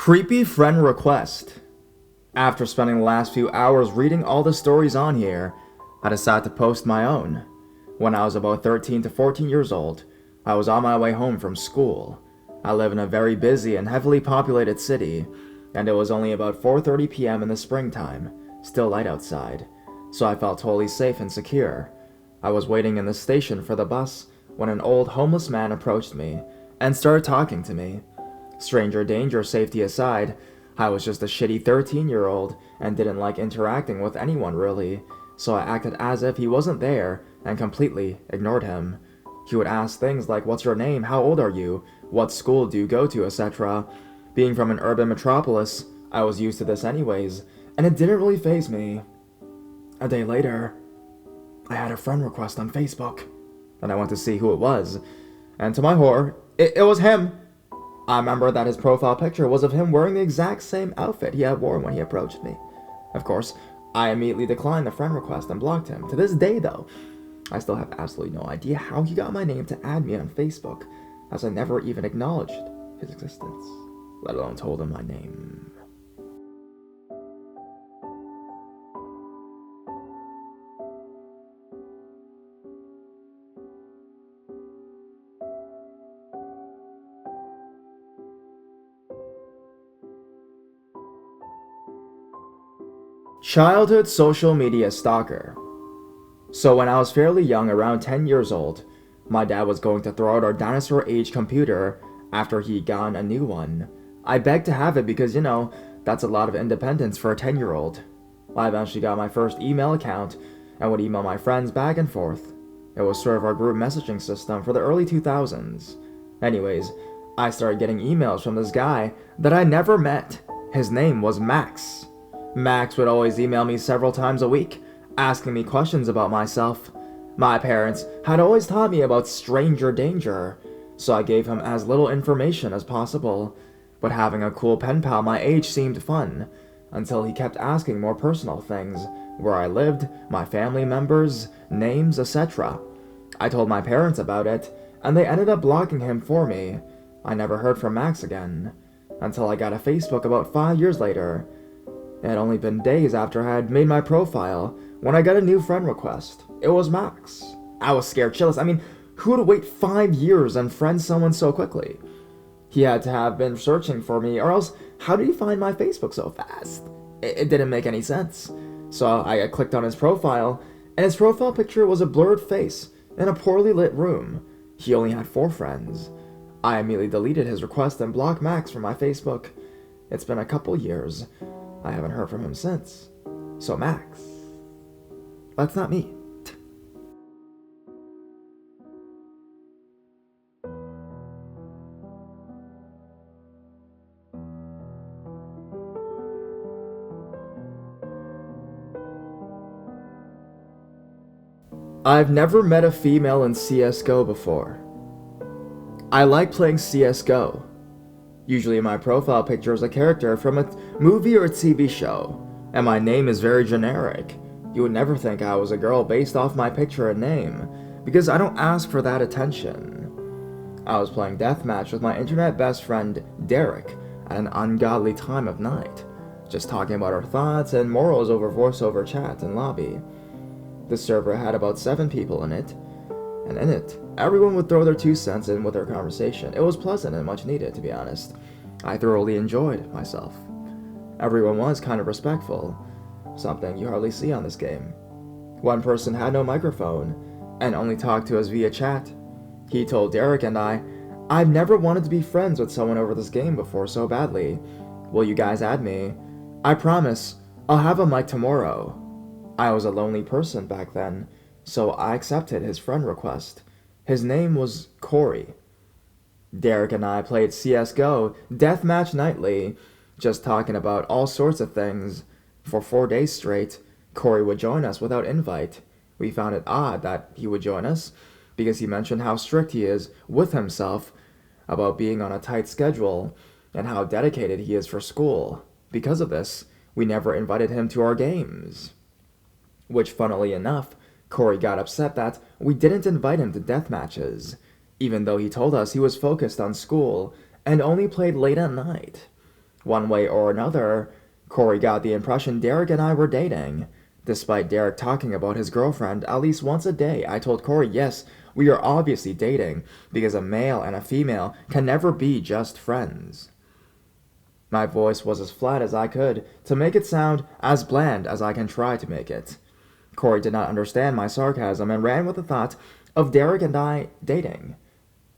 Creepy friend request. After spending the last few hours reading all the stories on here, I decided to post my own. When I was about 13 to 14 years old, I was on my way home from school. I live in a very busy and heavily populated city, and it was only about 4:30 p.m. in the springtime, still light outside, so I felt totally safe and secure. I was waiting in the station for the bus when an old homeless man approached me and started talking to me. Stranger danger, safety aside, I was just a shitty 13-year-old and didn't like interacting with anyone really, so I acted as if he wasn't there and completely ignored him. He would ask things like, "What's your name? How old are you? What school do you go to?" etc. Being from an urban metropolis, I was used to this anyways, and it didn't really faze me. A day later, I had a friend request on Facebook, and I went to see who it was, and to my horror, it was him. I remember that his profile picture was of him wearing the exact same outfit he had worn when he approached me. Of course, I immediately declined the friend request and blocked him. To this day, though, I still have absolutely no idea how he got my name to add me on Facebook, as I never even acknowledged his existence, let alone told him my name. Childhood social media stalker. So when I was fairly young, around 10 years old, my dad was going to throw out our dinosaur age computer after he'd gotten a new one. I begged to have it because, that's a lot of independence for a 10-year-old. I eventually got my first email account and would email my friends back and forth. It was sort of our group messaging system for the early 2000s. Anyways, I started getting emails from this guy that I never met. His name was Max. Max would always email me several times a week, asking me questions about myself. My parents had always taught me about stranger danger, so I gave him as little information as possible. But having a cool pen pal my age seemed fun, until he kept asking more personal things, where I lived, my family members, names, etc. I told my parents about it, and they ended up blocking him for me. I never heard from Max again, until I got a Facebook about 5 years later. It had only been days after I had made my profile when I got a new friend request. It was Max. I was scared shitless. Who would wait 5 years and friend someone so quickly? He had to have been searching for me, or else how did he find my Facebook so fast? It didn't make any sense. So I clicked on his profile, and his profile picture was a blurred face in a poorly lit room. He only had 4 friends. I immediately deleted his request and blocked Max from my Facebook. It's been a couple years. I haven't heard from him since. So Max, that's not me. I've never met a female in CSGO before. I like playing CSGO. Usually my profile picture is a character from a movie or a TV show, and my name is very generic. You would never think I was a girl based off my picture and name, because I don't ask for that attention. I was playing deathmatch with my internet best friend, Derek, at an ungodly time of night, just talking about our thoughts and morals over voiceover chat and lobby. The server had about 7 people in it, and in it, everyone would throw their 2 cents in with their conversation. It was pleasant and much needed, to be honest. I thoroughly enjoyed myself. Everyone was kind of respectful, something you hardly see on this game. One person had no microphone, and only talked to us via chat. He told Derek and "I've never wanted to be friends with someone over this game before so badly. Will you guys add me? I promise, I'll have a mic tomorrow." I was a lonely person back then, so I accepted his friend request. His name was Cory. Derek and I played CSGO deathmatch nightly, just talking about all sorts of things. For 4 days straight, Cory would join us without invite. We found it odd that he would join us, because he mentioned how strict he is with himself about being on a tight schedule, and how dedicated he is for school. Because of this, we never invited him to our games. Which, funnily enough, Cory got upset that we didn't invite him to death matches, even though he told us he was focused on school and only played late at night. One way or another, Cory got the impression Derek and I were dating. Despite Derek talking about his girlfriend at least once a day, I told Cory, yes, we are obviously dating, because a male and a female can never be just friends. My voice was as flat as I could to make it sound as bland as I can try to make it. Cory did not understand my sarcasm and ran with the thought of Derek and I dating.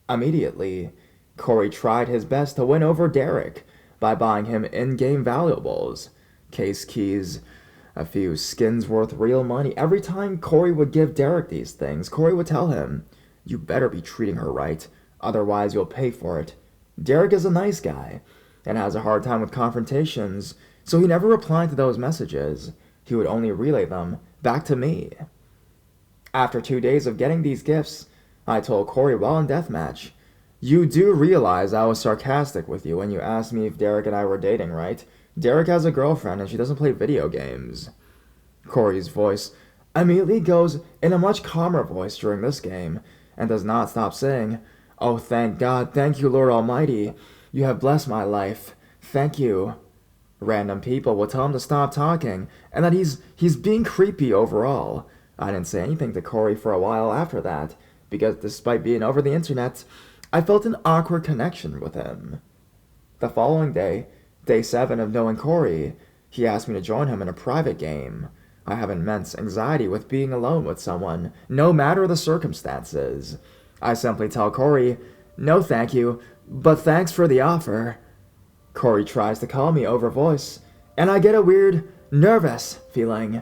Immediately, Cory tried his best to win over Derek by buying him in-game valuables, case keys, a few skins worth real money. Every time Cory would give Derek these things, Cory would tell him, "You better be treating her right, otherwise you'll pay for it." Derek is a nice guy and has a hard time with confrontations, so he never replied to those messages. He would only relay them back to me. After 2 days of getting these gifts, I told Cory while in deathmatch, "You do realize I was sarcastic with you when you asked me if Derek and I were dating, right? Derek has a girlfriend and she doesn't play video games." Cory's voice immediately goes in a much calmer voice during this game and does not stop saying, "Oh, thank God, thank you, Lord Almighty. You have blessed my life. Thank you." Random people will tell him to stop talking and that he's being creepy overall. I didn't say anything to Cory for a while after that, because despite being over the internet, I felt an awkward connection with him. The following day, day 7 of knowing Cory, he asked me to join him in a private game. I have immense anxiety with being alone with someone, no matter the circumstances. I simply tell Cory, "No thank you, but thanks for the offer." Cory tries to call me over voice, and I get a weird, nervous feeling.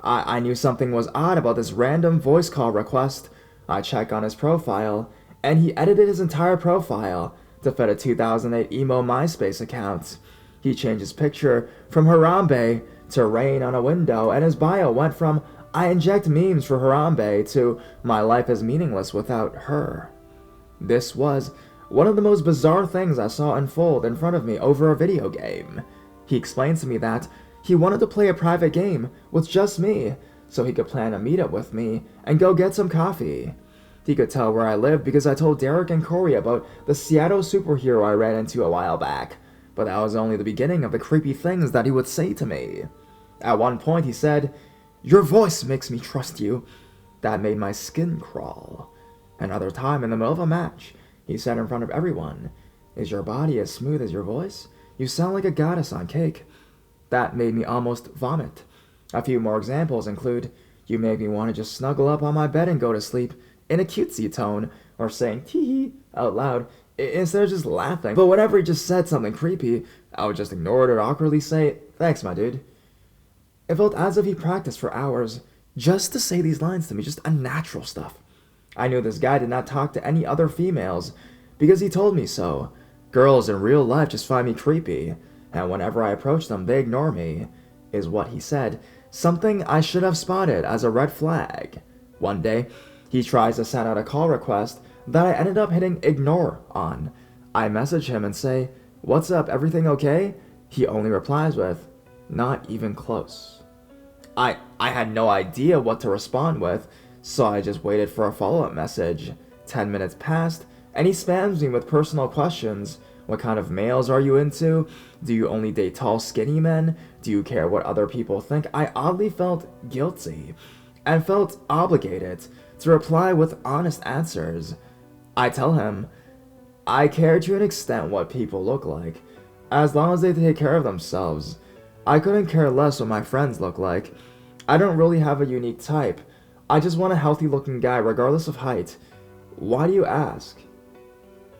I knew something was odd about this random voice call request. I check on his profile, and he edited his entire profile to fit a 2008 emo MySpace account. He changed his picture from Harambe to rain on a window, and his bio went from "I inject memes for Harambe" to "My life is meaningless without her." This was one of the most bizarre things I saw unfold in front of me over a video game. He explained to me that he wanted to play a private game with just me, so he could plan a meetup with me and go get some coffee. He could tell where I lived because I told Derek and Cory about the Seattle superhero I ran into a while back, but that was only the beginning of the creepy things that he would say to me. At one point he said, "Your voice makes me trust you." That made my skin crawl. Another time in the middle of a match, he said in front of everyone, "Is your body as smooth as your voice? You sound like a goddess on cake." That made me almost vomit. A few more examples include, "You make me want to just snuggle up on my bed and go to sleep," in a cutesy tone, or saying "tee-hee" out loud, instead of just laughing. But whenever he just said something creepy, I would just ignore it or awkwardly say, "Thanks, my dude." It felt as if he practiced for hours just to say these lines to me, just unnatural stuff. I knew this guy did not talk to any other females because he told me so. Girls in real life just find me creepy, and whenever I approach them, they ignore me, is what he said, something I should have spotted as a red flag. One day, he tries to send out a call request that I ended up hitting ignore on. I message him and say, "What's up, everything okay?" He only replies with, "Not even close." I had no idea what to respond with, so I just waited for a follow-up message. 10 minutes passed, and he spams me with personal questions. What kind of males are you into? Do you only date tall, skinny men? Do you care what other people think? I oddly felt guilty and felt obligated to reply with honest answers. I tell him, I care to an extent what people look like, as long as they take care of themselves. I couldn't care less what my friends look like. I don't really have a unique type. I just want a healthy looking guy regardless of height. Why do you ask?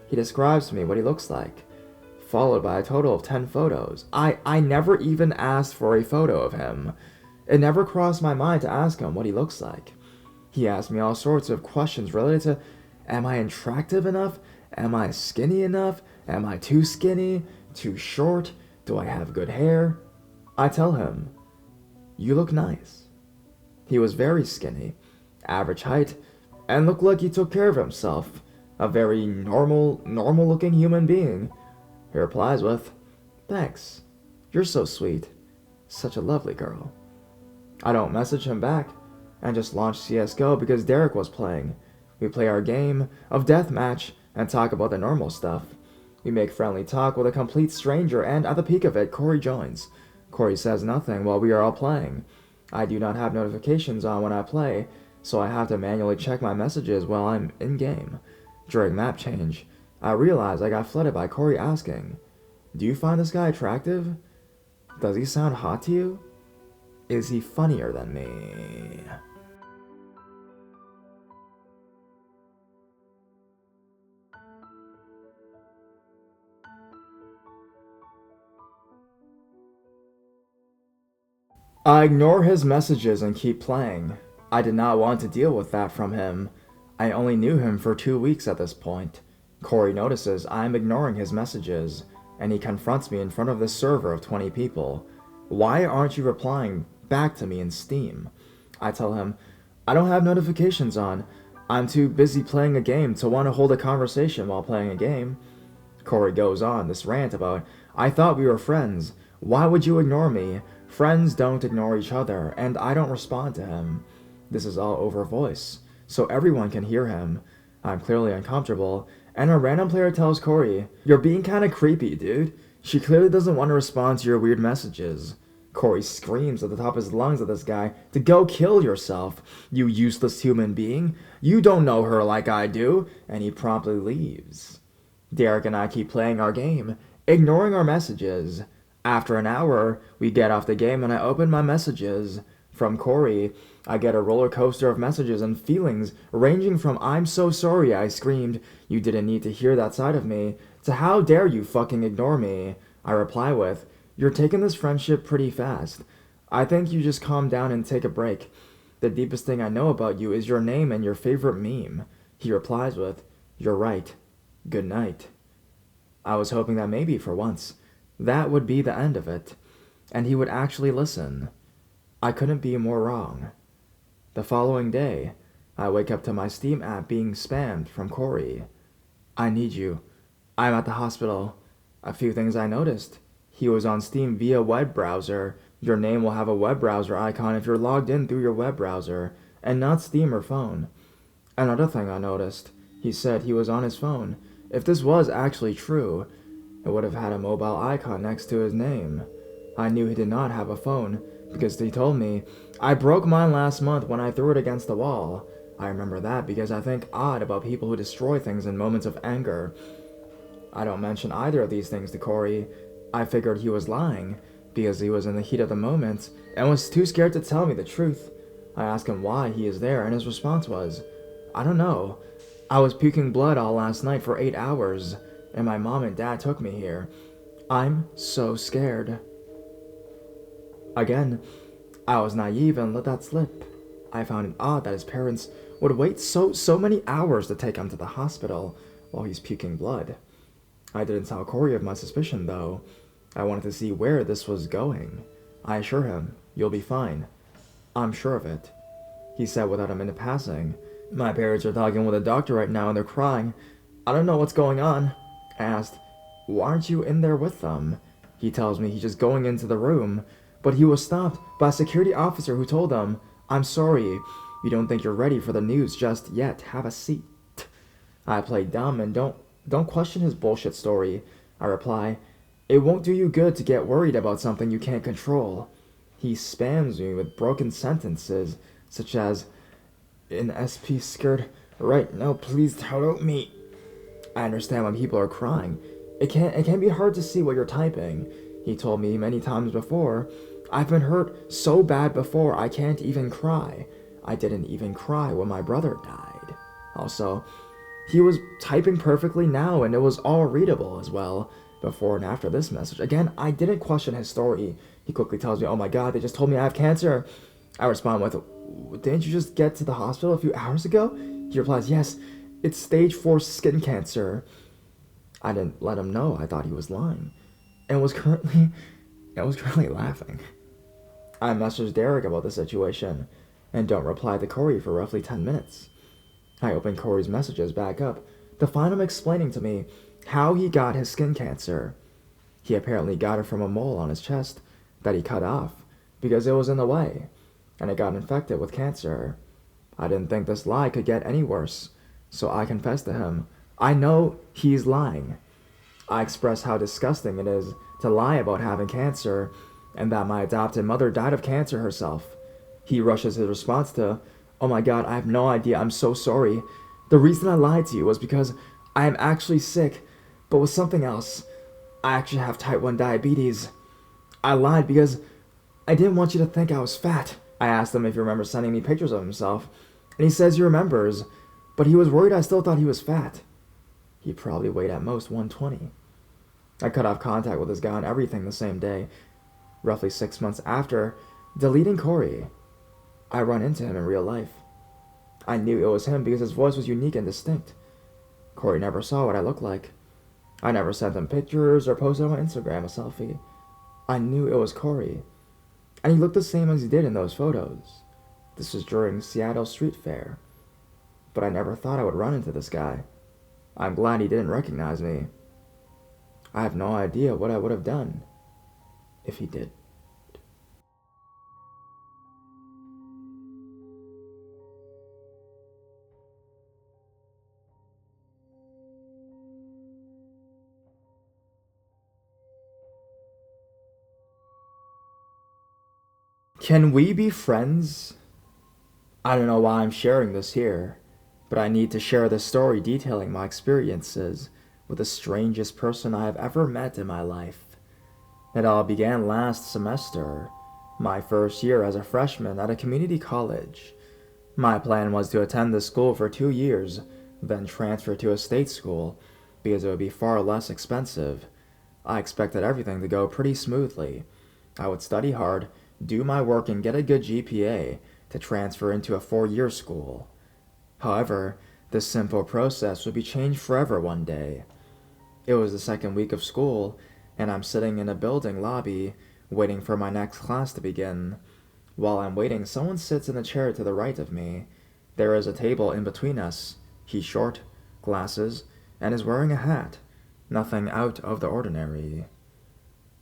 He describes to me what he looks like, followed by a total of 10 photos. I never even asked for a photo of him. It never crossed my mind to ask him what he looks like. He asked me all sorts of questions related to, am I attractive enough? Am I skinny enough? Am I too skinny? Too short? Do I have good hair? I tell him, you look nice. He was very skinny, average height, and looked like he took care of himself. A very normal looking human being. He replies with, thanks. You're so sweet. Such a lovely girl. I don't message him back and just launch CSGO because Derek was playing. We play our game of deathmatch and talk about the normal stuff. We make friendly talk with a complete stranger, and at the peak of it, Cory joins. Cory says nothing while we are all playing. I do not have notifications on when I play, so I have to manually check my messages while I'm in-game. During map change, I realize I got flooded by Cory asking, "Do you find this guy attractive? Does he sound hot to you? Is he funnier than me?" I ignore his messages and keep playing. I did not want to deal with that from him. I only knew him for 2 weeks at this point. Cory notices I am ignoring his messages, and he confronts me in front of this server of 20 people. "Why aren't you replying back to me in Steam?" I tell him, "I don't have notifications on. I'm too busy playing a game to want to hold a conversation while playing a game." Cory goes on this rant about, "I thought we were friends. Why would you ignore me? Friends don't ignore each other," and I don't respond to him. This is all over voice, so everyone can hear him. I'm clearly uncomfortable, and a random player tells Cory, "You're being kinda creepy, dude. She clearly doesn't want to respond to your weird messages." Cory screams at the top of his lungs at this guy to go kill yourself, "You useless human being. You don't know her like I do," and he promptly leaves. Derek and I keep playing our game, ignoring our messages. After an hour, we get off the game and I open my messages. From Cory, I get a roller coaster of messages and feelings ranging from "I'm so sorry I screamed, you didn't need to hear that side of me," to "How dare you fucking ignore me." I reply with, "You're taking this friendship pretty fast. I think you just calm down and take a break. The deepest thing I know about you is your name and your favorite meme." He replies with, "You're right. Good night." I was hoping that maybe for once, that would be the end of it, and he would actually listen. I couldn't be more wrong. The following day, I wake up to my Steam app being spammed from Cory. "I need you. I'm at the hospital." A few things I noticed. He was on Steam via web browser. Your name will have a web browser icon if you're logged in through your web browser, and not Steam or phone. Another thing I noticed, he said he was on his phone. If this was actually true, it would have had a mobile icon next to his name. I knew he did not have a phone, because he told me, "I broke mine last month when I threw it against the wall." I remember that because I think odd about people who destroy things in moments of anger. I don't mention either of these things to Cory. I figured he was lying, because he was in the heat of the moment, and was too scared to tell me the truth. I asked him why he is there, and his response was, "I don't know. I was puking blood all last night for 8 hours, and my mom and dad took me here. I'm so scared." Again, I was naive and let that slip. I found it odd that his parents would wait so many hours to take him to the hospital while he's puking blood. I didn't tell Cory of my suspicion, though. I wanted to see where this was going. I assure him, "You'll be fine. I'm sure of it." He said without a minute passing, "My parents are talking with a doctor right now and they're crying. I don't know what's going on." I asked, "Why aren't you in there with them?" He tells me he's just going into the room, but he was stopped by a security officer who told him, "I'm sorry, you don't think you're ready for the news just yet. Have a seat." I play dumb and don't question his bullshit story. I reply, "It won't do you good to get worried about something you can't control." He spams me with broken sentences, such as, "In SP scared right now, please help me." I understand when people are crying. It can be hard to see what you're typing. He told me many times before, "I've been hurt so bad before I can't even cry. I didn't even cry when my brother died." Also, he was typing perfectly now and it was all readable as well, before and after this message. Again, I didn't question his story. He quickly tells me, "Oh my god, they just told me I have cancer." I respond with, "Didn't you just get to the hospital a few hours ago?" He replies, "Yes, it's stage 4 skin cancer." I didn't let him know I thought he was lying, and was currently laughing. I messaged Derek about the situation, and don't reply to Cory for roughly 10 minutes. I open Cory's messages back up to find him explaining to me how he got his skin cancer. He apparently got it from a mole on his chest that he cut off because it was in the way, and it got infected with cancer. I didn't think this lie could get any worse, so I confessed to him. I know he's lying. I express how disgusting it is to lie about having cancer and that my adopted mother died of cancer herself. He rushes his response to, "Oh my god, I have no idea, I'm so sorry. The reason I lied to you was because I am actually sick, but with something else. I actually have type 1 diabetes. I lied because I didn't want you to think I was fat." I asked him if he remembers sending me pictures of himself, and he says he remembers, but he was worried I still thought he was fat. He probably weighed at most 120. I cut off contact with this guy and everything the same day. Roughly 6 months after deleting Cory, I run into him in real life. I knew it was him because his voice was unique and distinct. Cory never saw what I looked like. I never sent him pictures or posted on Instagram a selfie. I knew it was Cory, and he looked the same as he did in those photos. This was during Seattle Street Fair, but I never thought I would run into this guy. I'm glad he didn't recognize me. I have no idea what I would have done if he did. Can we be friends? I don't know why I'm sharing this here, but I need to share this story detailing my experiences with the strangest person I have ever met in my life. It all began last semester, my first year as a freshman at a community college. My plan was to attend this school for 2 years, then transfer to a state school, because it would be far less expensive. I expected everything to go pretty smoothly. I would study hard, do my work, and get a good GPA to transfer into a 4-year school. However, this simple process would be changed forever one day. It was the second week of school, and I'm sitting in a building lobby, waiting for my next class to begin. While I'm waiting, someone sits in the chair to the right of me. There is a table in between us. He's short, glasses, and is wearing a hat. Nothing out of the ordinary.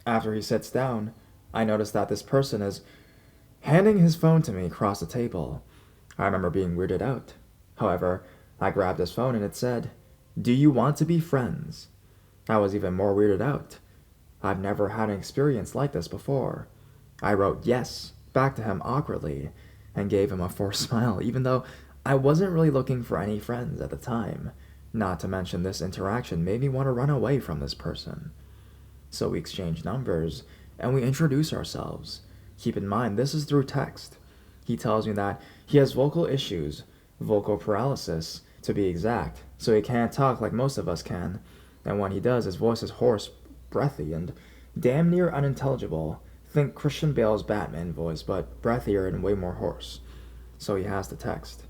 After he sits down, I notice that this person is handing his phone to me across the table. I remember being weirded out. However, I grabbed his phone and it said, "Do you want to be friends?" I was even more weirded out. I've never had an experience like this before. I wrote yes back to him awkwardly and gave him a forced smile, even though I wasn't really looking for any friends at the time. Not to mention, this interaction made me want to run away from this person. So we exchanged numbers and we introduce ourselves. Keep in mind, this is through text. He tells me that he has vocal issues, vocal paralysis to be exact, so he can't talk like most of us can, and when he does, his voice is hoarse, breathy, and damn near unintelligible. Think Christian Bale's Batman voice, but breathier and way more hoarse. So he has to text.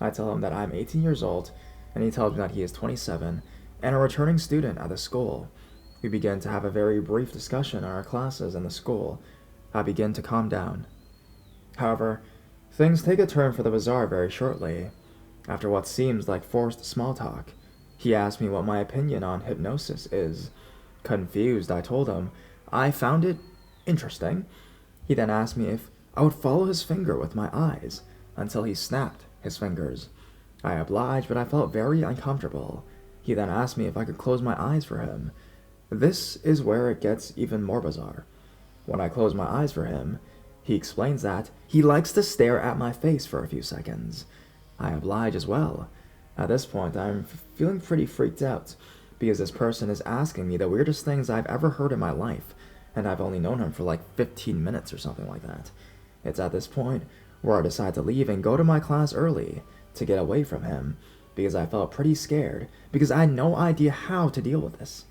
I tell him that I'm 18 years old, and he tells me that he is 27 and a returning student at the school. We begin to have a very brief discussion on our classes in the school. I begin to calm down. However, things take a turn for the bizarre very shortly. After what seems like forced small talk, he asked me what my opinion on hypnosis is. Confused, I told him I found it interesting. He then asked me if I would follow his finger with my eyes until he snapped his fingers. I obliged, but I felt very uncomfortable. He then asked me if I could close my eyes for him. This is where it gets even more bizarre. When I close my eyes for him, he explains that he likes to stare at my face for a few seconds. I oblige as well. At this point, I'm feeling pretty freaked out, because this person is asking me the weirdest things I've ever heard in my life, and I've only known him for like 15 minutes or something like that. It's at this point where I decide to leave and go to my class early to get away from him, because I felt pretty scared, because I had no idea how to deal with this.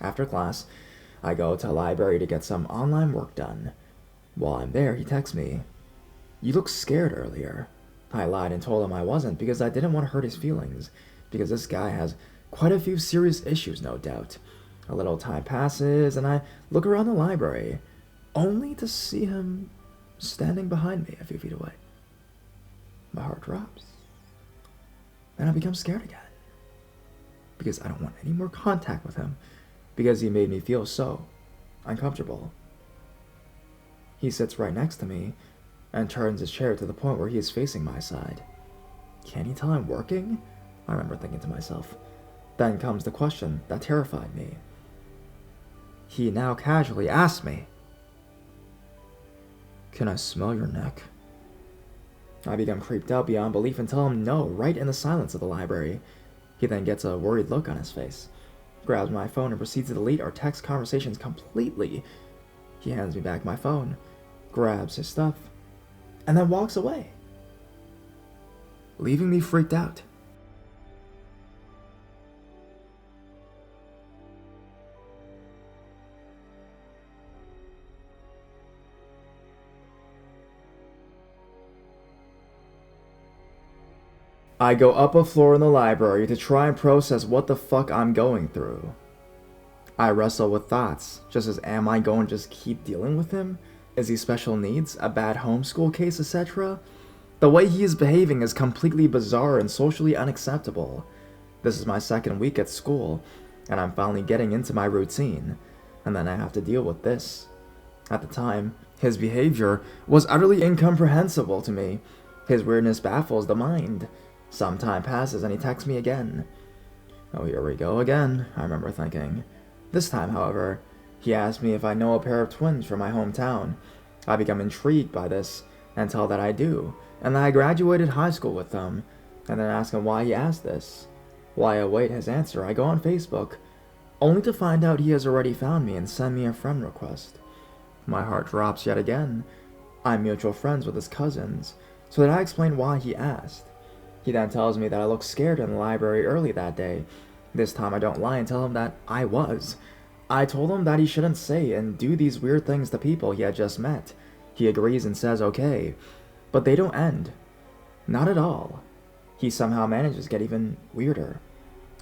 After class, I go to a library to get some online work done. While I'm there, he texts me, "You looked scared earlier." I lied and told him I wasn't, because I didn't want to hurt his feelings, because this guy has quite a few serious issues, no doubt. A little time passes, and I look around the library, only to see him standing behind me a few feet away. My heart drops, and I become scared again, because I don't want any more contact with him, because he made me feel so uncomfortable. He sits right next to me and turns his chair to the point where he is facing my side. Can he tell I'm working? I remember thinking to myself. Then comes the question that terrified me. he now casually asks me, "Can I smell your neck?" I become creeped out beyond belief and tell him no right in the silence of the library. He then gets a worried look on his face, grabs my phone and proceeds to delete our text conversations completely. He hands me back my phone, grabs his stuff, and then walks away, leaving me freaked out. I go up a floor in the library to try and process what the fuck I'm going through. I wrestle with thoughts, just as am I going to just keep dealing with him? Is he special needs, a bad homeschool case, etc.? The way he is behaving is completely bizarre and socially unacceptable. This is my second week at school, and I'm finally getting into my routine, and then I have to deal with this. At the time, his behavior was utterly incomprehensible to me. His weirdness baffles the mind. Some time passes and he texts me again. Oh, here we go again, I remember thinking. This time, however, he asked me if I know a pair of twins from my hometown. I become intrigued by this and tell that I do, and that I graduated high school with them, and then ask him why he asked this. While I await his answer, I go on Facebook, only to find out he has already found me and sent me a friend request. My heart drops yet again. I'm mutual friends with his cousins, so that I explain why he asked. He then tells me that I looked scared in the library early that day. This time I don't lie and tell him that I was. I told him that he shouldn't say and do these weird things to people he had just met. He agrees and says okay, but they don't end. Not at all. He somehow manages to get even weirder.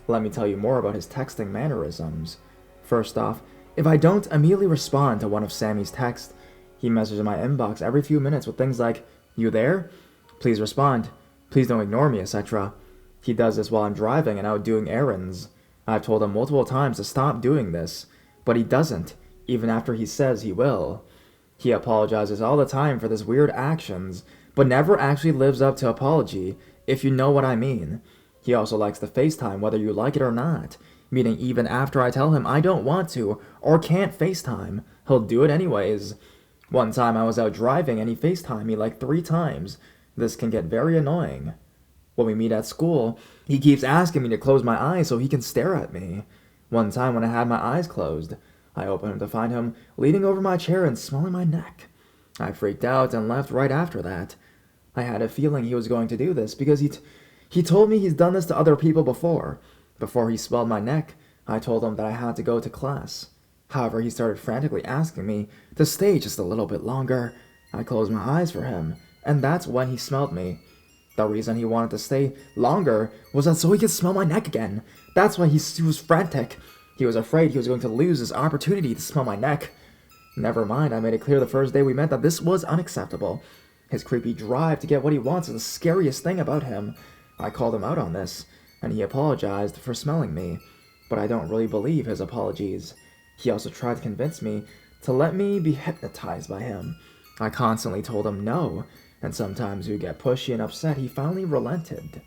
Let me tell you more about his texting mannerisms. First off, if I don't immediately respond to one of Sammy's texts, he messages my inbox every few minutes with things like, "You there? Please respond. Please don't ignore me," etc. He does this while I'm driving and out doing errands. I've told him multiple times to stop doing this, but he doesn't, even after he says he will. He apologizes all the time for his weird actions, but never actually lives up to apology, if you know what I mean. He also likes to FaceTime whether you like it or not, meaning even after I tell him I don't want to or can't FaceTime, he'll do it anyways. One time I was out driving and he FaceTimed me like 3 times. This can get very annoying. When we meet at school, he keeps asking me to close my eyes so he can stare at me. One time when I had my eyes closed, I opened them to find him leaning over my chair and smelling my neck. I freaked out and left right after that. I had a feeling he was going to do this because he told me he's done this to other people before. Before he smelled my neck, I told him that I had to go to class. However, he started frantically asking me to stay just a little bit longer. I closed my eyes for him, and that's when he smelled me. The reason he wanted to stay longer was that so he could smell my neck again. That's why he was frantic. He was afraid he was going to lose his opportunity to smell my neck. Never mind, I made it clear the first day we met that this was unacceptable. His creepy drive to get what he wants is the scariest thing about him. I called him out on this, and he apologized for smelling me, but I don't really believe his apologies. He also tried to convince me to let me be hypnotized by him. I constantly told him no, and sometimes we get pushy and upset. He finally relented.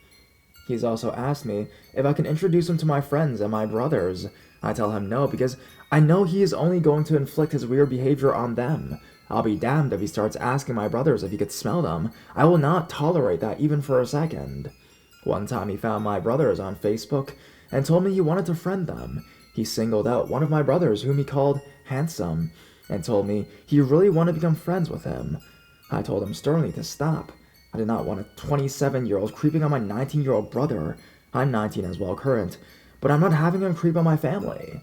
He's also asked me if I can introduce him to my friends and my brothers. I tell him no because I know he is only going to inflict his weird behavior on them. I'll be damned if he starts asking my brothers if he could smell them. I will not tolerate that even for a second. One time he found my brothers on Facebook and told me he wanted to friend them. He singled out one of my brothers whom he called handsome and told me he really wanted to become friends with him. I told him sternly to stop. I did not want a 27-year-old creeping on my 19-year-old brother. I'm 19 as well current, but I'm not having him creep on my family.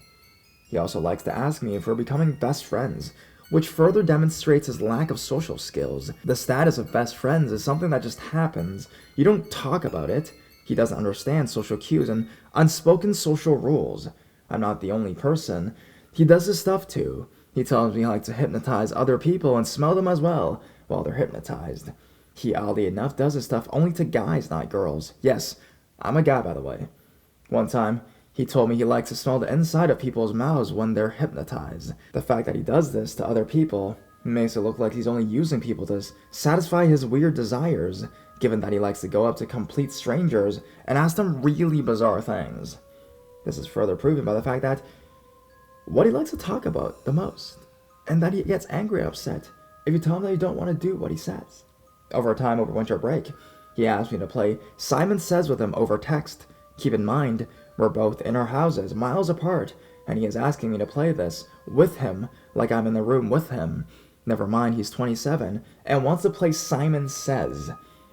He also likes to ask me if we're becoming best friends, which further demonstrates his lack of social skills. The status of best friends is something that just happens. You don't talk about it. He doesn't understand social cues and unspoken social rules. I'm not the only person he does this stuff to. He tells me he likes to hypnotize other people and smell them as well while they're hypnotized. He, oddly enough, does this stuff only to guys, not girls. Yes, I'm a guy, by the way. One time, he told me he likes to smell the inside of people's mouths when they're hypnotized. The fact that he does this to other people makes it look like he's only using people to satisfy his weird desires, given that he likes to go up to complete strangers and ask them really bizarre things. This is further proven by the fact that what he likes to talk about the most, and that he gets angry or upset if you tell him that you don't want to do what he says. Over time, over winter break, he asked me to play Simon Says with him over text. Keep in mind, we're both in our houses, miles apart, and he is asking me to play this with him, like I'm in the room with him. Never mind, he's 27, and wants to play Simon Says.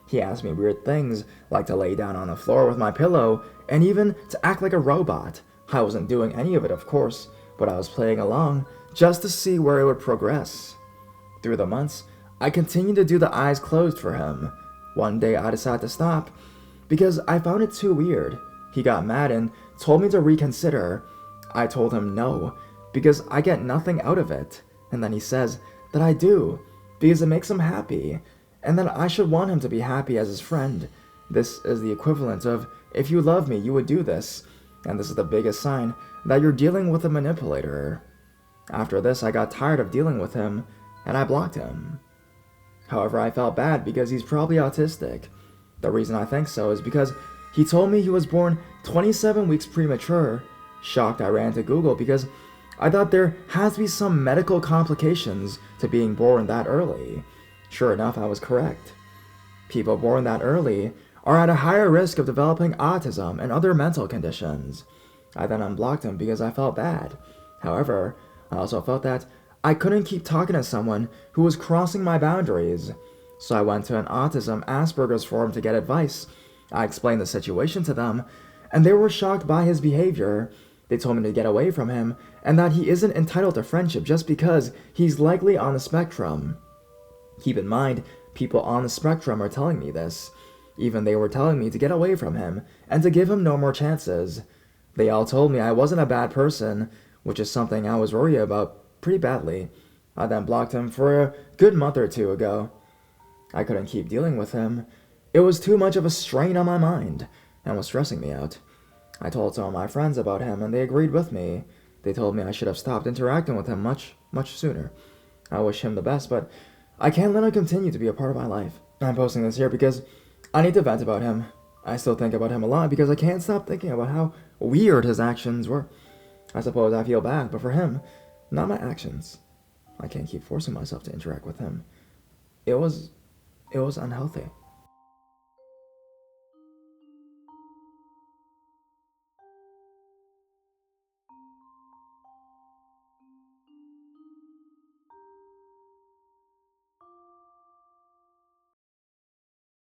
He asked me weird things, like to lay down on the floor with my pillow, and even to act like a robot. I wasn't doing any of it, of course, but I was playing along, just to see where it would progress. Through the months, I continued to do the eyes closed for him. One day I decided to stop, because I found it too weird. He got mad and told me to reconsider. I told him no, because I get nothing out of it. And then he says that I do, because it makes him happy, and that I should want him to be happy as his friend. This is the equivalent of, if you love me, you would do this. And this is the biggest sign that you're dealing with a manipulator. After this, I got tired of dealing with him, and I blocked him. However, I felt bad because he's probably autistic. The reason I think so is because he told me he was born 27 weeks premature. Shocked, I ran to Google because I thought there has to be some medical complications to being born that early. Sure enough, I was correct. People born that early are at a higher risk of developing autism and other mental conditions. I then unblocked him because I felt bad. However, I also felt that I couldn't keep talking to someone who was crossing my boundaries. So I went to an autism Asperger's forum to get advice. I explained the situation to them, and they were shocked by his behavior. They told me to get away from him, and that he isn't entitled to friendship just because he's likely on the spectrum. Keep in mind, people on the spectrum are telling me this. Even they were telling me to get away from him, and to give him no more chances. They all told me I wasn't a bad person, which is something I was worried about pretty badly. I then blocked him for a good month or two ago. I couldn't keep dealing with him. It was too much of a strain on my mind, and was stressing me out. I told some of my friends about him, and they agreed with me. They told me I should have stopped interacting with him much sooner. I wish him the best, but I can't let him continue to be a part of my life. I'm posting this here because I need to vent about him. I still think about him a lot because I can't stop thinking about how weird his actions were. I suppose I feel bad, but for him, not my actions. I can't keep forcing myself to interact with him. It was unhealthy.